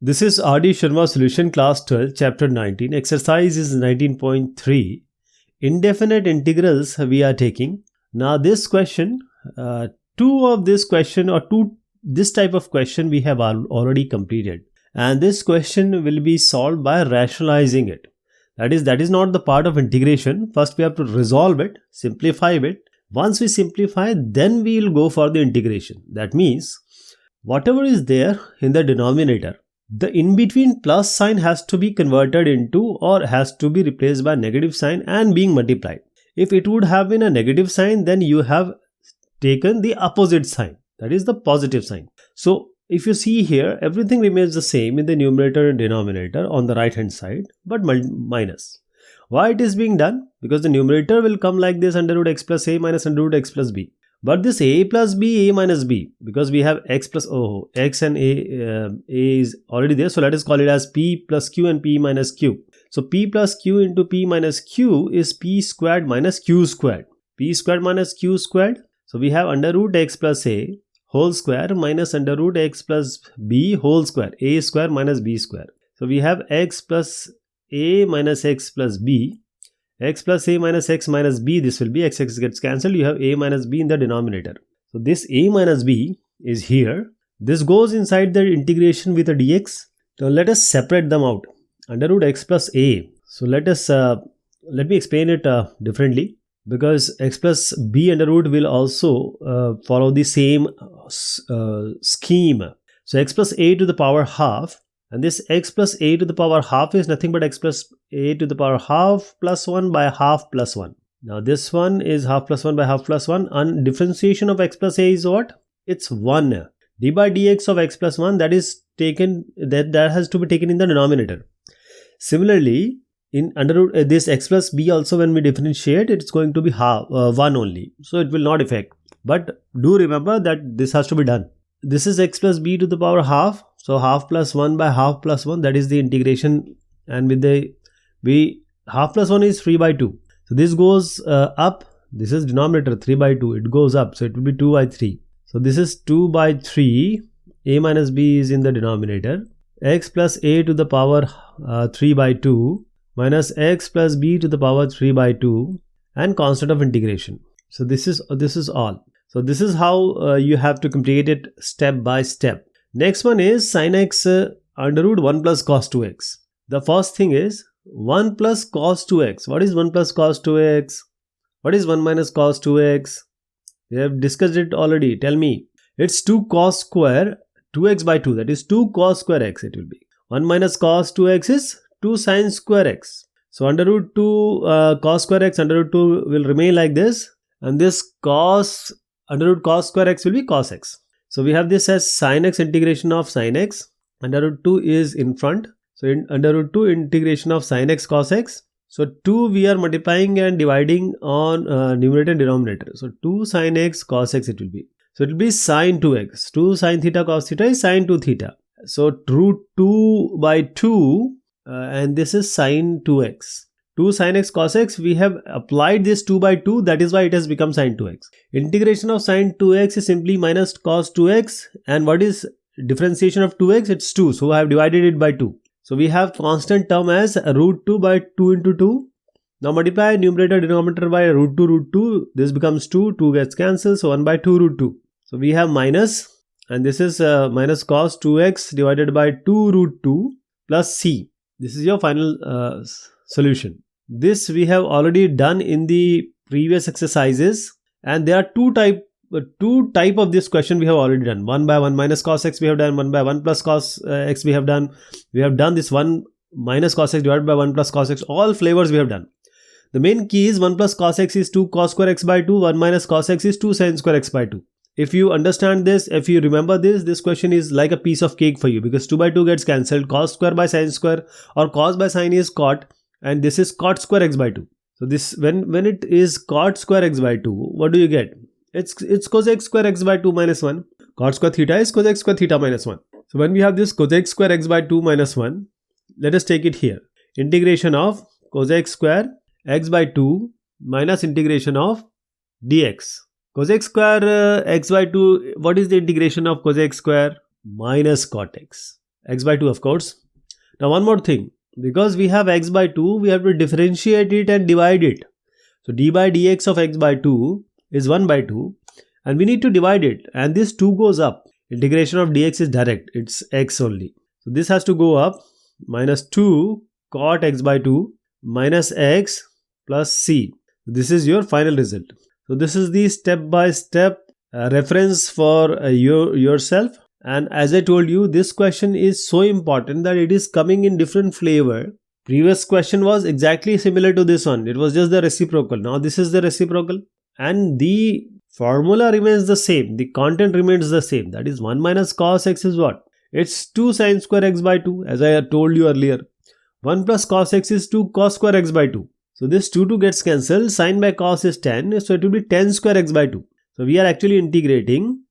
This is R.D. Sharma Solution Class 12, Chapter 19. Exercise is 19.3. Indefinite integrals we are taking. Now this question, this type of question we have already completed. And this question will be solved by rationalizing it. That is not the part of integration. First we have to resolve it, simplify it. Once we simplify, then we will go for the integration. That means whatever is there in the denominator, the in-between plus sign has to be converted into or has to be replaced by negative sign and being multiplied. If it would have been a negative sign, then you have taken the opposite sign, that is the positive sign. So if you see here, everything remains the same in the numerator and denominator on the right hand side, but minus. Why it is being done? Because the numerator will come like this, under root x plus a minus under root x plus b. But this a plus b, a minus b, because we have x plus x and a is already there. So let us call it as p plus q and p minus q. So p plus q into p minus q is p squared minus q squared. P squared minus q squared. So we have under root x plus a whole square minus under root x plus b whole square. A square minus b square. So we have x plus a minus x plus b. X plus a minus x minus b, this will be x gets cancelled. You have a minus b in the denominator. So this a minus b is here. This goes inside the integration with a dx. Now let us separate them out. Under root x plus a. So let me explain it differently, because x plus b under root will also follow the same scheme. So x plus a to the power half. And this x plus a to the power half is nothing but x plus a to the power half plus 1 by half plus 1. Now this one is half plus 1 by half plus 1. And differentiation of x plus a is what? It's 1. D by dx of x plus 1, that is taken, that has to be taken in the denominator. Similarly, in under root this x plus b also, when we differentiate, it's going to be 1 only. So it will not affect. But do remember that this has to be done. This is x plus b to the power half. So half plus 1 by half plus 1, that is the integration, and with the half plus 1 is 3 by 2. So this goes up. This is denominator 3 by 2. It goes up. So it will be 2 by 3. So this is 2 by 3. A minus b is in the denominator. X plus a to the power 3 by 2 minus x plus b to the power 3 by 2 and constant of integration. So this is all. So this is how you have to complete it step by step. Next one is sin x under root 1 plus cos 2x. The first thing is 1 plus cos 2x. What is 1 plus cos 2x? What is 1 minus cos 2x? We have discussed it already. Tell me. It's 2 cos square 2x by 2. That is 2 cos square x it will be. 1 minus cos 2x is 2 sin square x. So under root 2 cos square x under root 2 will remain like this. And this cos under root cos square x will be cos x. So we have this as sin x integration of sin x. Under root 2 is in front. So in under root 2 integration of sin x cos x. So 2 we are multiplying and dividing on numerator and denominator. So 2 sin x cos x it will be. So it will be sin 2x. 2 sin theta cos theta is sin 2 theta. So root 2 by 2 and this is sin 2x. 2 sin x cos x, we have applied this 2 by 2, that is why it has become sin 2x. Integration of sin 2x is simply minus cos 2x, and what is differentiation of 2x? It's 2, so I have divided it by 2. So we have constant term as root 2 by 2 into 2. Now multiply numerator denominator by root 2, this becomes 2, 2 gets cancelled, so 1 by 2 root 2. So we have minus, and this is minus cos 2x divided by 2 root 2 plus c. This is your final solution. This we have already done in the previous exercises, and there are two type of this question we have already done. 1 by 1 minus cos x we have done, 1 by 1 plus cos x we have done. We have done this 1 minus cos x divided by 1 plus cos x. All flavors we have done. The main key is 1 plus cos x is 2 cos square x by 2, 1 minus cos x is 2 sin square x by 2. If you understand this, if you remember this question is like a piece of cake for you, because 2 by 2 gets cancelled. Cos square by sin square, or cos by sin is cot. And this is cot square x by 2. So this when it is cot square x by 2, what do you get? It's cosec square x by 2 minus 1. Cot square theta is cosec square theta minus 1. So when we have this cosec square x by 2 minus 1, let us take it here. Integration of cosec square x by 2 minus integration of dx. Cosec square x by 2, what is the integration of cosec square? Minus cot x. x by 2 of course. Now one more thing, because we have x by 2, we have to differentiate it and divide it. So d by dx of x by 2 is 1 by 2 and we need to divide it, and this 2 goes up. Integration of dx is direct, it's x only. So this has to go up, minus 2 cot x by 2 minus x plus c. This is your final result. So this is the step-by-step reference for yourself. And as I told you, this question is so important that it is coming in different flavor. Previous question was exactly similar to this one. It was just the reciprocal. Now this is the reciprocal. And the formula remains the same. The content remains the same. That is 1 minus cos x is what? It's 2 sin square x by 2, as I had told you earlier. 1 plus cos x is 2 cos square x by 2. So this 2 gets cancelled. Sin by cos is 10. So it will be 10 square x by 2. So we are actually integrating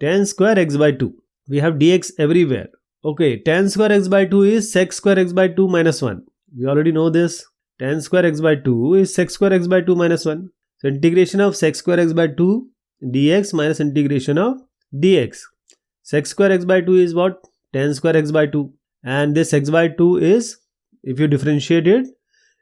10 square x by 2. We have dx everywhere. Okay, 10 square x by 2 is sec square x by 2 minus 1. We already know this. 10 square x by 2 is sec square x by 2 minus 1. So integration of sec square x by 2 dx minus integration of dx. Sec square x by 2 is what? 10 square x by 2. And this x by 2 is, if you differentiate it,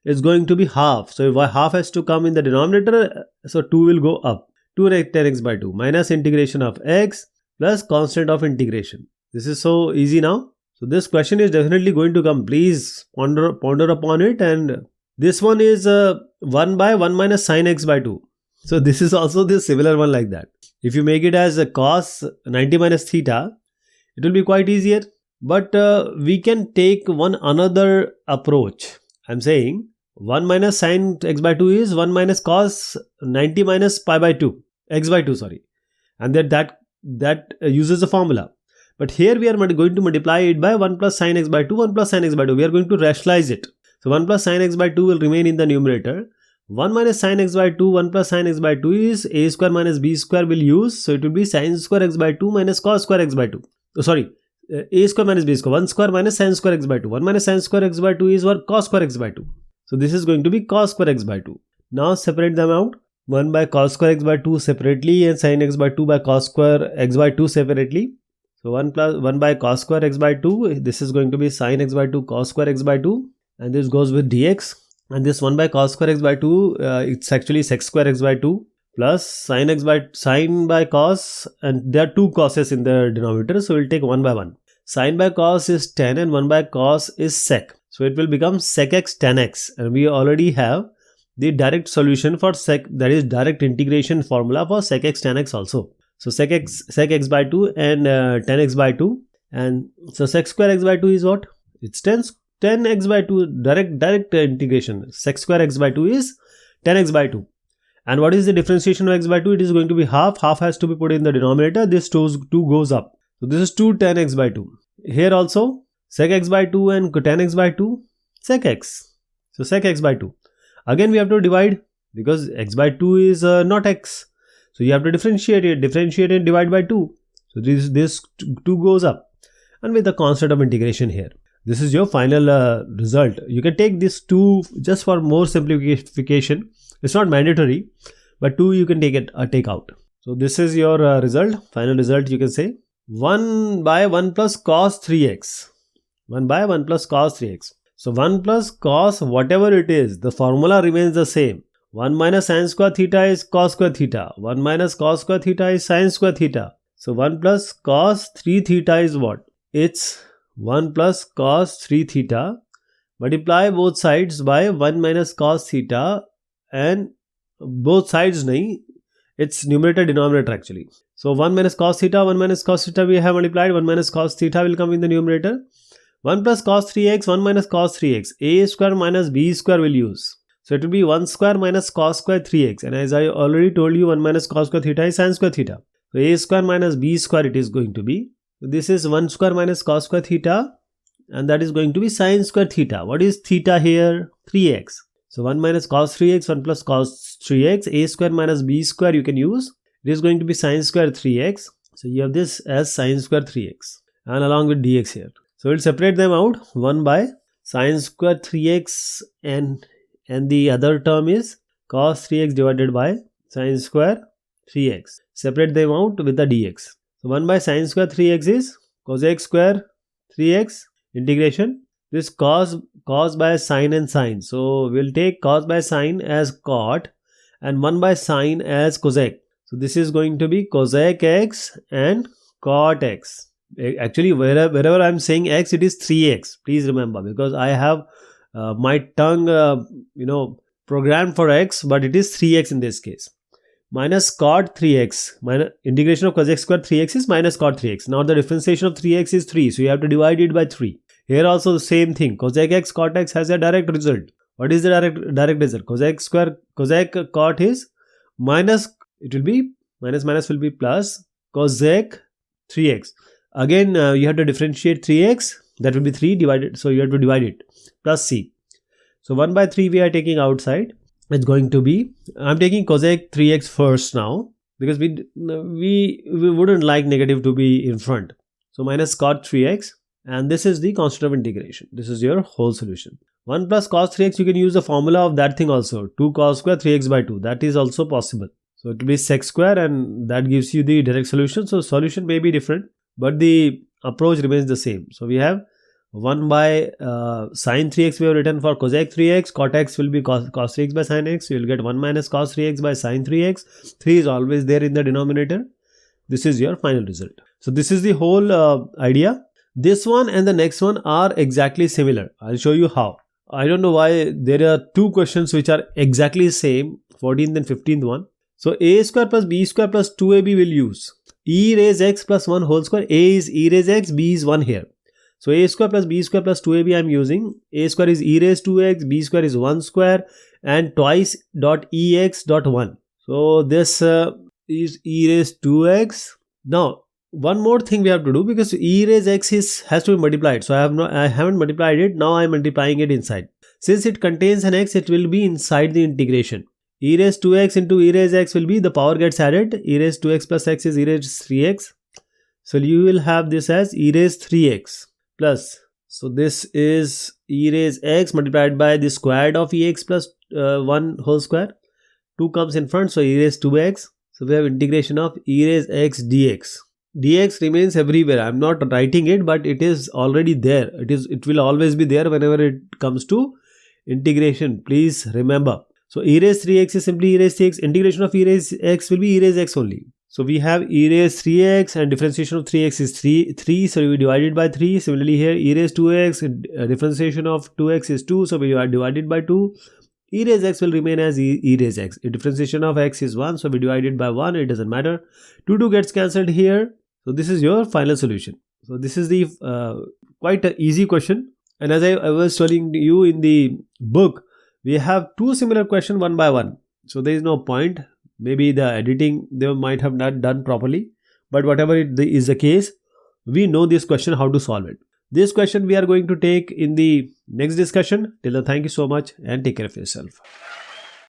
it's going to be half. So if half has to come in the denominator, so 2 will go up. 2 and 10x by 2 minus integration of x plus constant of integration. This is so easy now. So this question is definitely going to come. Please ponder upon it. And this one is 1 by 1 minus sin x by 2. So this is also the similar one like that. If you make it as a cos 90 minus theta, it will be quite easier. But we can take one another approach. I'm saying 1 minus sin x by 2 is 1 minus cos 90 minus pi by 2. X by 2, sorry. And that uses a formula. But here we are going to multiply it by 1 plus sin x by 2, 1 plus sin x by 2. We are going to rationalize it. So 1 plus sin x by 2 will remain in the numerator. 1 minus sin x by 2, 1 plus sin x by 2 is a square minus b square will use. So it will be sin square x by 2 minus cos square x by 2. Oh, sorry. A square minus b square. 1 square minus sin square x by 2. 1 minus sin square x by 2 is what? Cos square x by 2. So this is going to be cos square x by 2. Now separate them out. 1 by cos square x by 2 separately and sin x by 2 by cos square x by 2 separately. So 1 by cos square x by 2. This is going to be sin x by 2 cos square x by 2. And this goes with dx. And this 1 by cos square x by 2, it's actually sec square x by 2 plus sin by cos, and there are two cos's in the denominator. So we'll take 1 by 1. Sin by cos is 10 and 1 by cos is sec. So it will become sec x tan x. And we already have the direct solution for sec, that is direct integration formula for sec x tan x also. So sec x by 2 and tan x by 2. And so sec square x by 2 is what? It's 10 x by 2, direct integration. Sec square x by 2 is 10x by 2. And what is the differentiation of x by 2? It is going to be half. Half has to be put in the denominator. This 2 goes up. So this is 2 tan x by 2. Here also sec x by 2 and tan x by 2, sec x. So sec x by 2. Again we have to divide because x by 2 is not x. So you have to differentiate it, and divide by 2. So this 2 goes up. And with the constant of integration here. This is your final result. You can take this 2 just for more simplification. It's not mandatory, but 2 you can take out. So this is your result, final result you can say. 1 by 1 plus cos 3x. 1 by 1 plus cos 3x. So 1 plus cos whatever it is, the formula remains the same. 1 minus sin square theta is cos square theta. 1 minus cos square theta is sin square theta. So 1 plus cos 3 theta is what? It's 1 plus cos 3 theta. Multiply both sides by 1 minus cos theta, and both sides nahi, it's numerator denominator actually. So 1 minus cos theta, 1 minus cos theta we have multiplied. 1 minus cos theta will come in the numerator. 1 plus cos 3x, 1 minus cos 3x. A square minus b square will use. So it will be 1 square minus cos square 3x. And as I already told you, 1 minus cos square theta is sin square theta. So a square minus b square it is going to be. So this is 1 square minus cos square theta, and that is going to be sin square theta. What is theta here? 3x. So 1 minus cos 3x, 1 plus cos 3x, a square minus b square you can use. It is going to be sin square 3x. So you have this as sin square 3x and along with dx here. So we'll separate them out. 1 by sin square 3x and the other term is cos 3x divided by sin square 3x. Separate them out with the dx. So 1 by sin square 3x is cosec square 3x integration this cos by sine and sine. So we'll take cos by sine as cot and 1 by sine as cosec. So this is going to be cosec x and cot x. Actually, wherever I'm saying x, it is 3x. Please remember, because I have my tongue, programmed for x, but it is 3x in this case. Minus cot 3x, minus integration of cosec square 3x is minus cot 3x. Now the differentiation of 3x is 3, so you have to divide it by 3. Here also the same thing. Cosec x cot x has a direct result. What is the direct result? Cosec cot is minus, it will be minus will be plus cosec 3x. Again, you have to differentiate 3x, that will be 3 divided, so you have to divide it, plus c. So 1 by 3 we are taking outside. It's going to be, I'm taking cosec 3x first now, because we wouldn't like negative to be in front. So minus cot 3x, and this is the constant of integration. This is your whole solution. 1 plus cos 3x, you can use the formula of that thing also, 2 cos square 3x by 2. That is also possible. So it will be sec square, and that gives you the direct solution. So solution may be different, but the approach remains the same. So we have 1 by sine 3x we have written for cosec 3x, cot x will be cos 3x by sine x. You will get 1 minus cos 3x by sine 3x. 3 is always there in the denominator. This is your final result. So this is the whole idea. This one and the next one are exactly similar. I'll show you how. I don't know why there are two questions which are exactly same, 14th and 15th one. So a square plus b square plus 2ab will use e raise x plus 1 whole square. A is e raise x, b is 1 here. So a square plus b square plus 2ab I am using. A square is e raise 2x, b square is 1 square, and twice dot ex dot 1. So this is e raise 2x. Now one more thing we have to do, because e raise x has to be multiplied. So I haven't multiplied it. Now I am multiplying it inside. Since it contains an x, it will be inside the integration. E raise 2x into e raise x will be, the power gets added. E raise 2x plus x is e raise 3x. So you will have this as e raise 3x plus. So this is e raise x multiplied by the squared of ex plus 1 whole square. 2 comes in front, so e raise 2x. So we have integration of e raise x dx. Dx remains everywhere. I am not writing it, but it is already there. It will always be there whenever it comes to integration. Please remember. So e raise 3x is simply e raise 3x. Integration of e raise x will be e raise x only. So we have e raise 3x and differentiation of 3x is 3. So we divide it by 3. Similarly here e raise 2x, differentiation of 2x is 2. So we are divided by 2. E raise x will remain as e raise x. Differentiation of x is 1. So we divide it by 1. It doesn't matter. 2 gets cancelled here. So this is your final solution. So this is the quite an easy question. And as I was telling you in the book, we have two similar questions one by one. So there is no point. Maybe the editing they might have not done properly. But whatever it is the case, we know this question, how to solve it. This question we are going to take in the next discussion. Till then, thank you so much and take care of yourself.